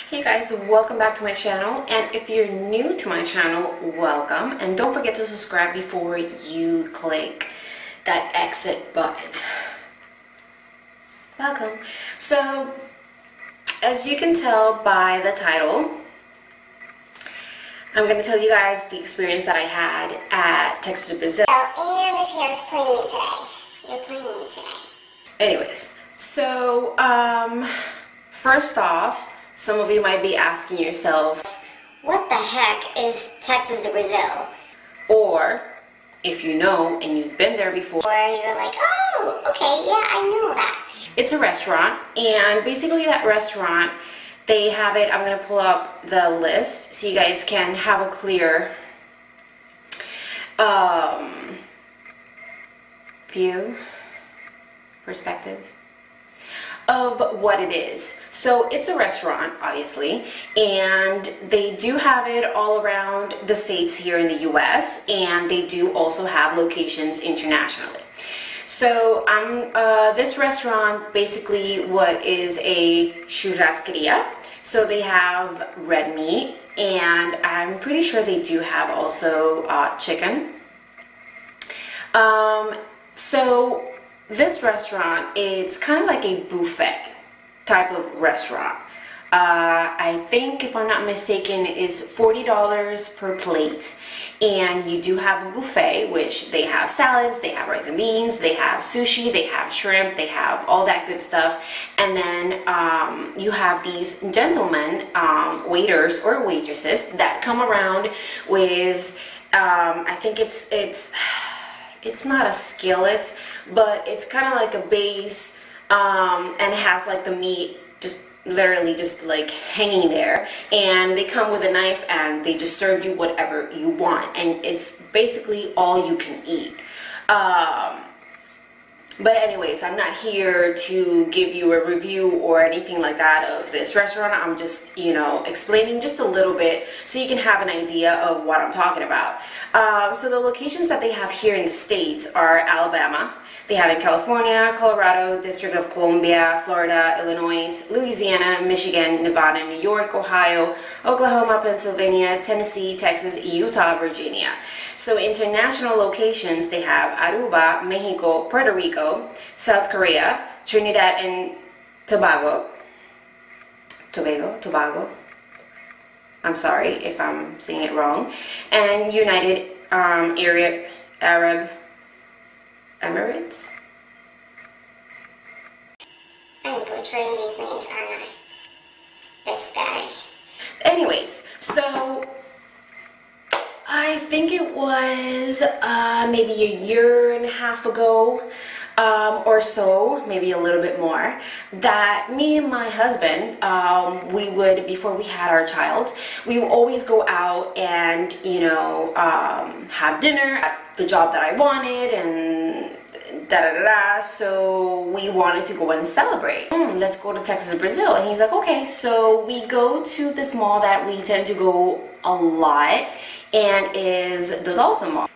Hey guys, welcome back to my channel, and if you're new to my channel, welcome, and don't forget to subscribe before you click that exit button. Welcome. So, as you can tell by the title, I'm going to tell you guys the experience that I had at Texas to Brazil. And this hair is playing me today. You're playing me today. Anyways, so, first off, some of you might be asking yourself, What the heck is Texas to Brazil? or if you know and you've been there before, Where you're like, oh, okay, yeah, I know that. it's a restaurant, and basically that restaurant, they have it, I'm going to pull up the list so you guys can have a clear view, perspective of what it is. So it's a restaurant, obviously, and they do have it all around the states here in the US, and they do also have locations internationally. So this restaurant basically what is a churrascaria. So they have red meat, and I'm pretty sure they do have also chicken. So this restaurant, it's kind of like a buffet type of restaurant. I think, if I'm not mistaken, is $40 per plate, and you do have a buffet, which they have salads, they have rice and beans, they have sushi, they have shrimp, they have all that good stuff, and then you have these gentlemen, waiters or waitresses that come around with, I think it's not a skillet, but it's kind of like a base, and it has like the meat just literally just like hanging there, and they come with a knife and they just serve you whatever you want, and it's basically all you can eat. But anyways, I'm not here to give you a review or anything like that of this restaurant. I'm just, explaining just a little bit so you can have an idea of what I'm talking about. So the locations that they have here in the States are Alabama. They have in California, Colorado, District of Columbia, Florida, Illinois, Louisiana, Michigan, Nevada, New York, Ohio, Oklahoma, Pennsylvania, Tennessee, Texas, Utah, Virginia. So international locations, they have Aruba, Mexico, Puerto Rico, South Korea, Trinidad and Tobago. I'm sorry if I'm saying it wrong. And United Arab Emirates. I'm butchering these names, aren't I? They're Spanish. Anyways, so I think it was maybe a year and a half ago or so, maybe a little bit more, that me and my husband, we would, before we had our child, we would always go out and, have dinner at the job that I wanted, and so we wanted to go and celebrate. Let's go to Texas, Brazil. And he's like, okay. So we go to this mall that we tend to go a lot, and is the Dolphin Mall.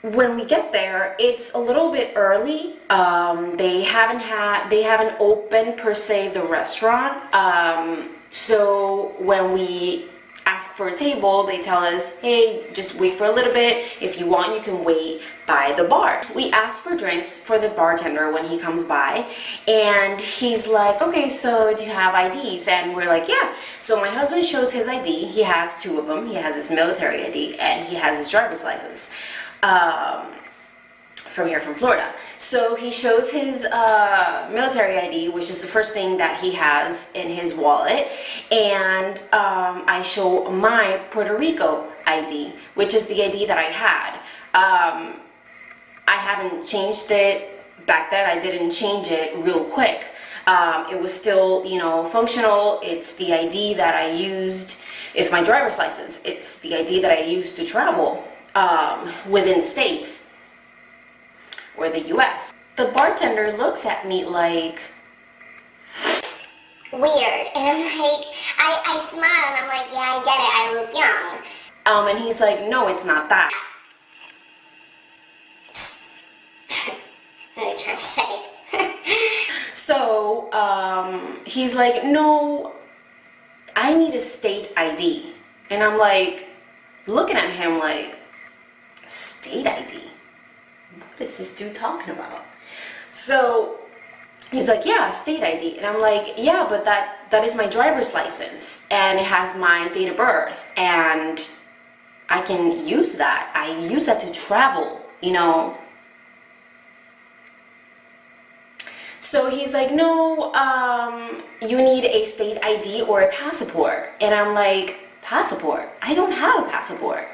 When we get there, it's a little bit early. They haven't opened per se the restaurant. So when we ask for a table, they tell us, hey, just wait for a little bit. If you want, you can wait by the bar. We ask for drinks for the bartender when he comes by, and he's like, okay, so do you have IDs? And we're like, yeah. So my husband shows his ID. He has two of them. He has his military ID, and he has his driver's license from here, from Florida. So he shows his military ID, which is the first thing that he has in his wallet, and I show my Puerto Rico ID, which is the ID that I had. I haven't changed it back then. I didn't change it real quick. It was still, functional. It's the ID that I used. It's my driver's license. It's the ID that I used to travel within the States or the US. The bartender looks at me like, Weird. And I'm like, I smile and I'm like, yeah, I get it. I look young. and he's like, no, it's not that. What are you trying to say? So he's like, no, I state ID. And I'm like, looking at him like, state ID? What is this dude talking about? So he's like, yeah, state ID. And I'm like, yeah, but that is my driver's license. And it has my date of birth. And I can use that. I use that to travel, you know. So he's like, no, you need a state ID or a passport. And I'm like, passport? I don't have a passport.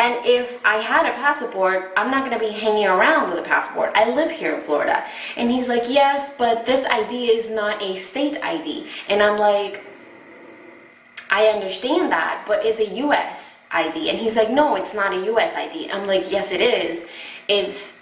And if I had a passport, I'm not gonna be hanging around with a passport. I live here in Florida. And he's like, yes, but this ID is not a state ID. And I'm like, I understand that, but it's a US ID. And he's like, no, it's not a US ID. I'm like, yes, it is. It's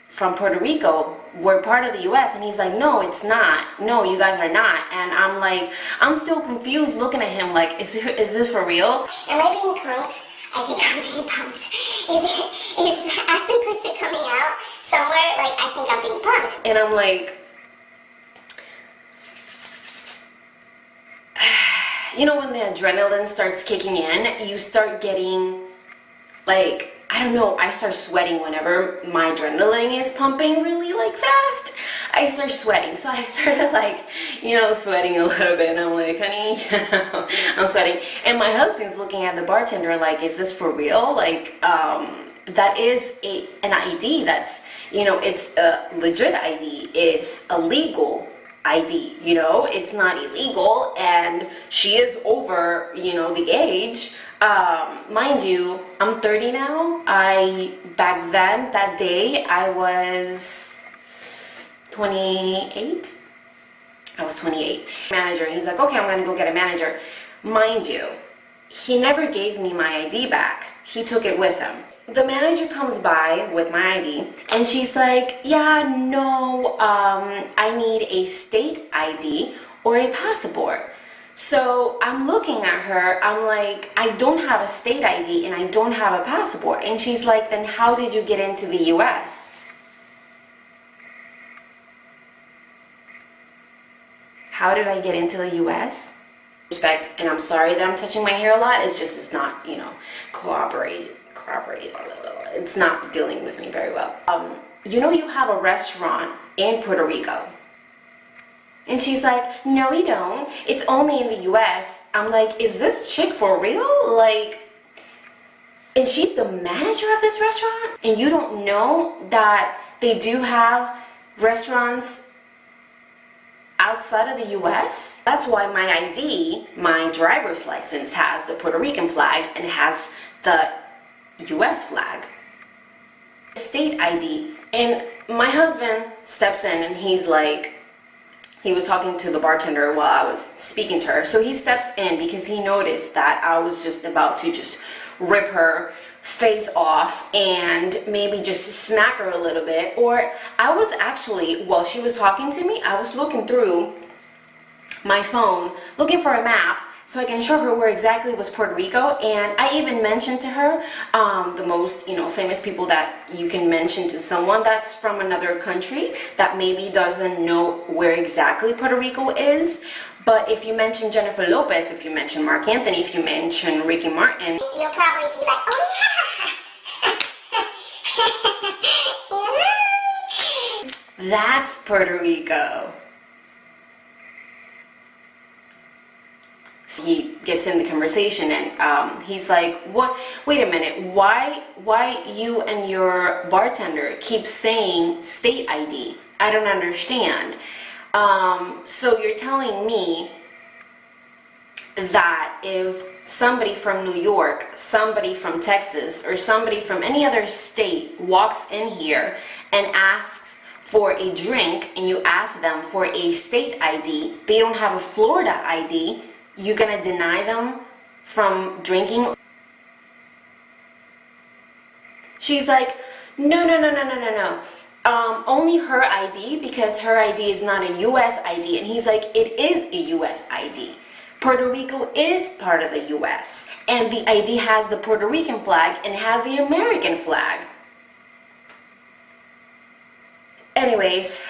from Puerto Rico. We're part of the US. And he's like, no, it's not. No, you guys are not. And I'm like, I'm still confused looking at him like, is this for real? Am I being punked? I think I'm being punked. Is Ashton Kutcher coming out somewhere? Like, I think I'm being punked. And I'm like, you know, when the adrenaline starts kicking in, you start getting like, I don't know, I start sweating whenever my adrenaline is pumping really like fast. I start sweating. So I started like, you know, sweating a little bit. And I'm like, honey, I'm sweating. And my husband's looking at the bartender like, is this for real? Like, that is an ID that's, you know, it's a legit ID. It's a legal ID, you know, it's not illegal. And she is over, you know, the age. Mind you, I'm 30 now. Back then, that day, I was 28. I was 28. Manager, he's like, okay, I'm gonna go get a manager. Mind you, he never gave me my ID back. He took it with him. The manager comes by with my ID and she's like, yeah, no, I need a state ID or a passport. So I'm looking at her, I'm like, I don't have a state ID and I don't have a passport. And she's like, then how did you get into the US? How did I get into the US? Respect, and I'm sorry that I'm touching my hair a lot, it's not, you know, cooperate, it's not dealing with me very well. You know, you have a restaurant in Puerto Rico. And she's like, no, we don't. It's only in the US. I'm like, is this chick for real? Like, and she's the manager of this restaurant? And you don't know that they do have restaurants outside of the US? That's why my ID, my driver's license, has the Puerto Rican flag and has the US flag. State ID. And my husband steps in and he's like, he was talking to the bartender while I was speaking to her. So he steps in because he noticed that I was just about to just rip her face off and maybe just smack her a little bit. Or I was actually, while she was talking to me, I was looking through my phone, looking for a map so I can show her where exactly was Puerto Rico. And I even mentioned to her the most, you know, famous people that you can mention to someone that's from another country that maybe doesn't know where exactly Puerto Rico is. But if you mention Jennifer Lopez, if you mention Mark Anthony, if you mention Ricky Martin, you'll probably be like, oh yeah. That's Puerto Rico. He gets in the conversation and he's like, what, wait a minute, why you and your bartender keep saying state ID? I don't understand. So you're telling me that if somebody from New York, somebody from Texas, or somebody from any other state walks in here and asks for a drink and you ask them for a state ID, they don't have a Florida ID, you're gonna deny them from drinking? She's like, no. Only her ID, because her ID is not a US ID. And he's like, it is a US ID. Puerto Rico is part of the US. And the ID has the Puerto Rican flag and has the American flag. Anyways,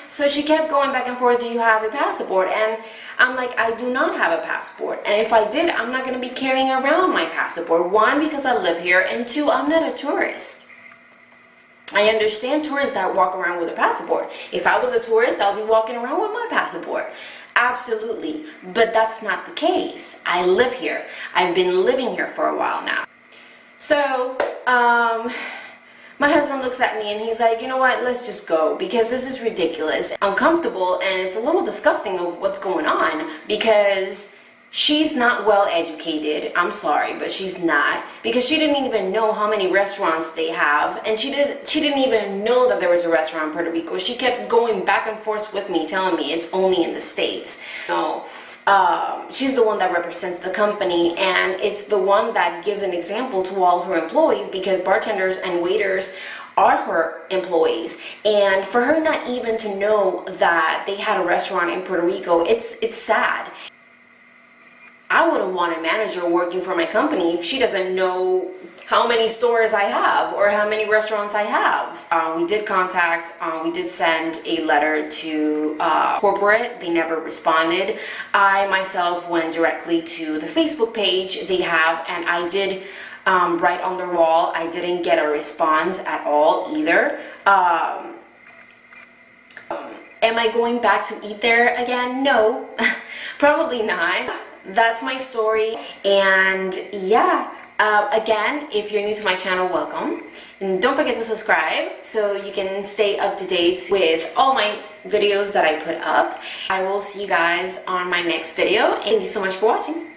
so she kept going back and forth, do you have a passport? And I'm like, I do not have a passport. And if I did, I'm not going to be carrying around my passport. One, because I live here, and two, I'm not a tourist. I understand tourists that walk around with a passport. If I was a tourist, I'll be walking around with my passport. Absolutely. But that's not the case. I live here. I've been living here for a while now. So, my husband looks at me and he's like, you know what, let's just go, because this is ridiculous, uncomfortable, and it's a little disgusting of what's going on, because she's not well educated. I'm sorry, but she's not, because she didn't even know how many restaurants they have, and she didn't even know that there was a restaurant in Puerto Rico. She kept going back and forth with me, telling me it's only in the States. No. She's the one that represents the company, and it's the one that gives an example to all her employees, because bartenders and waiters are her employees. And for her not even to know that they had a restaurant in Puerto Rico, it's sad. I wouldn't want a manager working for my company if she doesn't know how many stores I have or how many restaurants I have. We did contact, we did send a letter to corporate. They never responded. I myself went directly to the Facebook page they have, and I did write on their wall. I didn't get a response at all either. Am I going back to eat there again? No, probably not. That's my story, and yeah. Again, if you're new to my channel, welcome, and don't forget to subscribe so you can stay up to date with all my videos that I put up. I will see you guys on my next video, and thank you so much for watching.